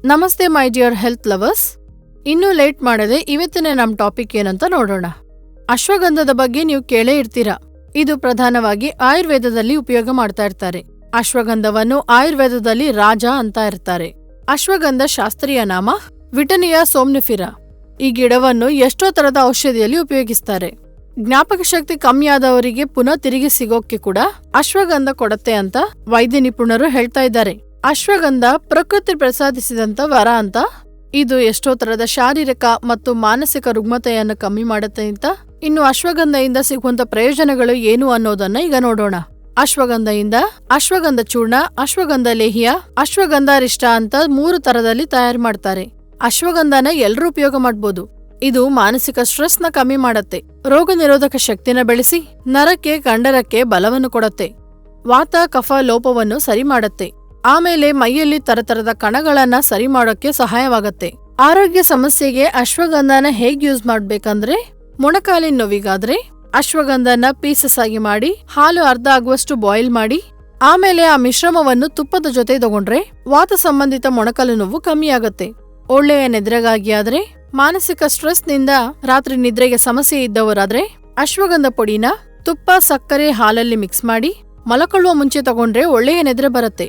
ನಮಸ್ತೆ my dear health lovers. ಇನ್ನೂ late ಮಾಡದೆ ಇವತ್ತಿನ ನಮ್ಮ ಟಾಪಿಕ್ ಏನಂತ ನೋಡೋಣ. ಅಶ್ವಗಂಧದ ಬಗ್ಗೆ ನೀವು ಕೇಳೇ ಇರ್ತೀರಾ. ಇದು ಪ್ರಧಾನವಾಗಿ ಆಯುರ್ವೇದದಲ್ಲಿ ಉಪಯೋಗ ಮಾಡ್ತಾ ಇರ್ತಾರೆ. ಅಶ್ವಗಂಧವನ್ನು ಆಯುರ್ವೇದದಲ್ಲಿ ರಾಜ ಅಂತ ಇರ್ತಾರೆ. ಅಶ್ವಗಂಧ ಶಾಸ್ತ್ರೀಯ ನಾಮ ವಿಟನಿಯಾ ಸೋಮ್ನಿಫಿರಾ. ಈ ಗಿಡವನ್ನು ಎಷ್ಟೋ ತರದ ಔಷಧಿಯಲ್ಲಿ ಉಪಯೋಗಿಸ್ತಾರೆ. ಜ್ಞಾಪಕ ಶಕ್ತಿ ಕಮ್ಮಿಯಾದವರಿಗೆ ಪುನಃ ತಿರುಗಿ ಸಿಗೋಕ್ಕೆ ಕೂಡ ಅಶ್ವಗಂಧ ಕೊಡತ್ತೆ ಅಂತ ವೈದ್ಯ ನಿಪುಣರು ಹೇಳ್ತಾ ಇದ್ದಾರೆ. ಅಶ್ವಗಂಧ ಪ್ರಕೃತಿ ಪ್ರಸಾದಿಸಿದಂತ ವರ ಅಂತ. ಇದು ಎಷ್ಟೋ ತರದ ಶಾರೀರಿಕ ಮತ್ತು ಮಾನಸಿಕ ರುಗ್ಮತೆಯನ್ನು ಕಮ್ಮಿ ಮಾಡುತ್ತೆ ಅಂತ. ಇನ್ನು ಅಶ್ವಗಂಧದಿಂದ ಸಿಗುವಂತ ಪ್ರಯೋಜನಗಳು ಏನು ಅನ್ನೋದನ್ನ ಈಗ ನೋಡೋಣ. ಅಶ್ವಗಂಧದಿಂದ ಅಶ್ವಗಂಧ ಚೂರ್ಣ, ಅಶ್ವಗಂಧ ಲೇಹ್ಯ, ಅಶ್ವಗಂಧಾರಿಷ್ಟ ಅಂತ 3 ತರದಲ್ಲಿ ತಯಾರು ಮಾಡ್ತಾರೆ. ಅಶ್ವಗಂಧನ ಎಲ್ರೂ ಉಪಯೋಗ ಮಾಡ್ಬೋದು. ಇದು ಮಾನಸಿಕ ಸ್ಟ್ರೆಸ್ ನ ಕಮ್ಮಿ ಮಾಡತ್ತೆ, ರೋಗ ನಿರೋಧಕ ಶಕ್ತಿನ ಬೆಳೆಸಿ ನರಕ್ಕೆ ಕಂಡರಕ್ಕೆ ಬಲವನ್ನು ಕೊಡತ್ತೆ, ವಾತ ಕಫ ಲೋಪವನ್ನು ಸರಿ ಮಾಡತ್ತೆ, ಆಮೇಲೆ ಮೈಯಲ್ಲಿ ತರತರದ ಕಣಗಳನ್ನ ಸರಿ ಮಾಡೋಕೆ ಸಹಾಯವಾಗತ್ತೆ. ಆರೋಗ್ಯ ಸಮಸ್ಯೆಗೆ ಅಶ್ವಗಂಧನ ಹೇಗ್ ಯೂಸ್ ಮಾಡ್ಬೇಕಂದ್ರೆ, ಮೊಣಕಾಲಿನ ನೋವಿಗಾದ್ರೆ ಅಶ್ವಗಂಧನ ಪೀಸಸ್ ಆಗಿ ಮಾಡಿ ಹಾಲು ಅರ್ಧ ಆಗುವಷ್ಟು ಬಾಯ್ಲ್ ಮಾಡಿ ಆಮೇಲೆ ಆ ಮಿಶ್ರಮವನ್ನು ತುಪ್ಪದ ಜೊತೆ ತಗೊಂಡ್ರೆ ವಾತ ಸಂಬಂಧಿತ ಮೊಣಕಾಲು ನೋವು ಕಮ್ಮಿ ಆಗತ್ತೆ. ಒಳ್ಳೆಯ ನಿದ್ರೆಗಾಗಿ ಆದ್ರೆ, ಮಾನಸಿಕ ಸ್ಟ್ರೆಸ್ ನಿಂದ ರಾತ್ರಿ ನಿದ್ರೆಗೆ ಸಮಸ್ಯೆ ಇದ್ದವರಾದ್ರೆ ಅಶ್ವಗಂಧ ಪುಡಿನ ತುಪ್ಪ ಸಕ್ಕರೆ ಹಾಲಲ್ಲಿ ಮಿಕ್ಸ್ ಮಾಡಿ ಮಲಕೊಳ್ಳುವ ಮುಂಚೆ ತಗೊಂಡ್ರೆ ಒಳ್ಳೆಯ ನಿದ್ರೆ ಬರುತ್ತೆ.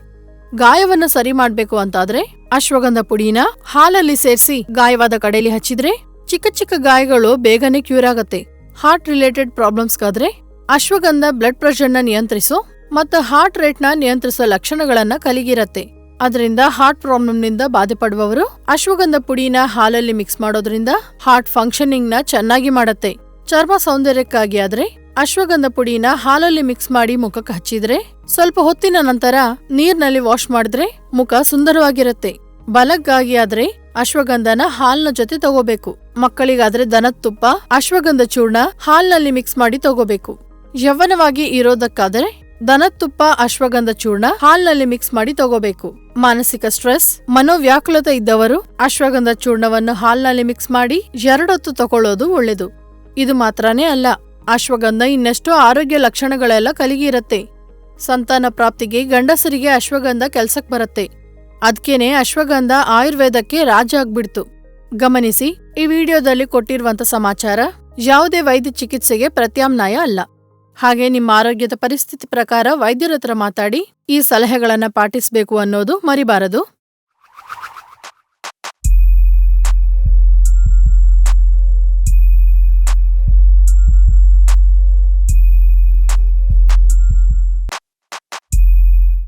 ಗಾಯವನ್ನು ಸರಿ ಮಾಡ್ಬೇಕು ಅಂತಾದ್ರೆ ಅಶ್ವಗಂಧ ಪುಡಿನ ಹಾಲಲ್ಲಿ ಸೇರಿಸಿ ಗಾಯವಾದ ಕಡೆಯಲ್ಲಿ ಹಚ್ಚಿದ್ರೆ ಚಿಕ್ಕ ಚಿಕ್ಕ ಗಾಯಗಳು ಬೇಗನೆ ಕ್ಯೂರ್ ಆಗತ್ತೆ. ಹಾರ್ಟ್ ರಿಲೇಟೆಡ್ ಪ್ರಾಬ್ಲಮ್ಸ್ಗಾದ್ರೆ ಅಶ್ವಗಂಧ ಬ್ಲಡ್ ಪ್ರೆಷರ್ನ ನಿಯಂತ್ರಿಸೋ ಮತ್ತು ಹಾರ್ಟ್ ರೇಟ್ನ ನಿಯಂತ್ರಿಸೋ ಲಕ್ಷಣಗಳನ್ನ ಕಲಿಗಿರತ್ತೆ. ಅದರಿಂದ ಹಾರ್ಟ್ ಪ್ರಾಬ್ಲಮ್ನಿಂದ ಬಾಧೆ ಪಡುವವರು ಅಶ್ವಗಂಧ ಪುಡಿನ ಹಾಲಲ್ಲಿ ಮಿಕ್ಸ್ ಮಾಡೋದ್ರಿಂದ ಹಾರ್ಟ್ ಫಂಕ್ಷನಿಂಗ್ ನ ಚೆನ್ನಾಗಿ ಮಾಡತ್ತೆ. ಚರ್ಮ ಸೌಂದರ್ಯಕ್ಕಾಗಿ ಆದ್ರೆ ಅಶ್ವಗಂಧ ಪುಡಿನ ಹಾಲಲ್ಲಿ ಮಿಕ್ಸ್ ಮಾಡಿ ಮುಖಕ್ಕೆ ಹಚ್ಚಿದ್ರೆ ಸ್ವಲ್ಪ ಹೊತ್ತಿನ ನಂತರ ನೀರ್ನಲ್ಲಿ ವಾಶ್ ಮಾಡಿದ್ರೆ ಮುಖ ಸುಂದರವಾಗಿರುತ್ತೆ. ಬಲಕ್ಕಾಗಿ ಆದ್ರೆ ಅಶ್ವಗಂಧನ ಹಾಲ್ನ ಜೊತೆ ತಗೋಬೇಕು. ಮಕ್ಕಳಿಗಾದ್ರೆ ದನದ ತುಪ್ಪ, ಅಶ್ವಗಂಧ ಚೂರ್ಣ ಹಾಲ್ನಲ್ಲಿ ಮಿಕ್ಸ್ ಮಾಡಿ ತಗೋಬೇಕು. ಯೌವನವಾಗಿ ಇರೋದಕ್ಕಾದ್ರೆ ದನದ ತುಪ್ಪ, ಅಶ್ವಗಂಧ ಚೂರ್ಣ ಹಾಲ್ನಲ್ಲಿ ಮಿಕ್ಸ್ ಮಾಡಿ ತಗೋಬೇಕು. ಮಾನಸಿಕ ಸ್ಟ್ರೆಸ್, ಮನೋವ್ಯಾಕುಲತೆ ಇದ್ದವರು ಅಶ್ವಗಂಧ ಚೂರ್ಣವನ್ನು ಹಾಲ್ನಲ್ಲಿ ಮಿಕ್ಸ್ ಮಾಡಿ 2 ಹೊತ್ತು ತಗೊಳ್ಳೋದು ಒಳ್ಳೇದು. ಇದು ಮಾತ್ರನೇ ಅಲ್ಲ, ಅಶ್ವಗಂಧ ಇನ್ನೆಷ್ಟೋ ಆರೋಗ್ಯ ಲಕ್ಷಣಗಳೆಲ್ಲ ಕಲಿಗಿರತ್ತೆ. ಸಂತಾನ ಪ್ರಾಪ್ತಿಗೆ ಗಂಡಸರಿಗೆ ಅಶ್ವಗಂಧ ಕೆಲ್ಸಕ್ ಬರತ್ತೆ. ಅದ್ಕೇನೆ ಅಶ್ವಗಂಧ ಆಯುರ್ವೇದಕ್ಕೆ ರಾಜ ಆಗ್ಬಿಡ್ತು. ಗಮನಿಸಿ, ಈ ವಿಡಿಯೋದಲ್ಲಿ ಕೊಟ್ಟಿರುವಂತ ಸಮಾಚಾರ ಯಾವುದೇ ವೈದ್ಯ ಚಿಕಿತ್ಸೆಗೆ ಪ್ರತ್ಯಾಮ್ನಾಯ ಅಲ್ಲ. ಹಾಗೆ ನಿಮ್ಮ ಆರೋಗ್ಯದ ಪರಿಸ್ಥಿತಿ ಪ್ರಕಾರ ವೈದ್ಯರ ಹತ್ರ ಮಾತಾಡಿ ಈ ಸಲಹೆಗಳನ್ನ ಪಾಟಿಸಬೇಕು ಅನ್ನೋದು ಮರಿಬಾರದು.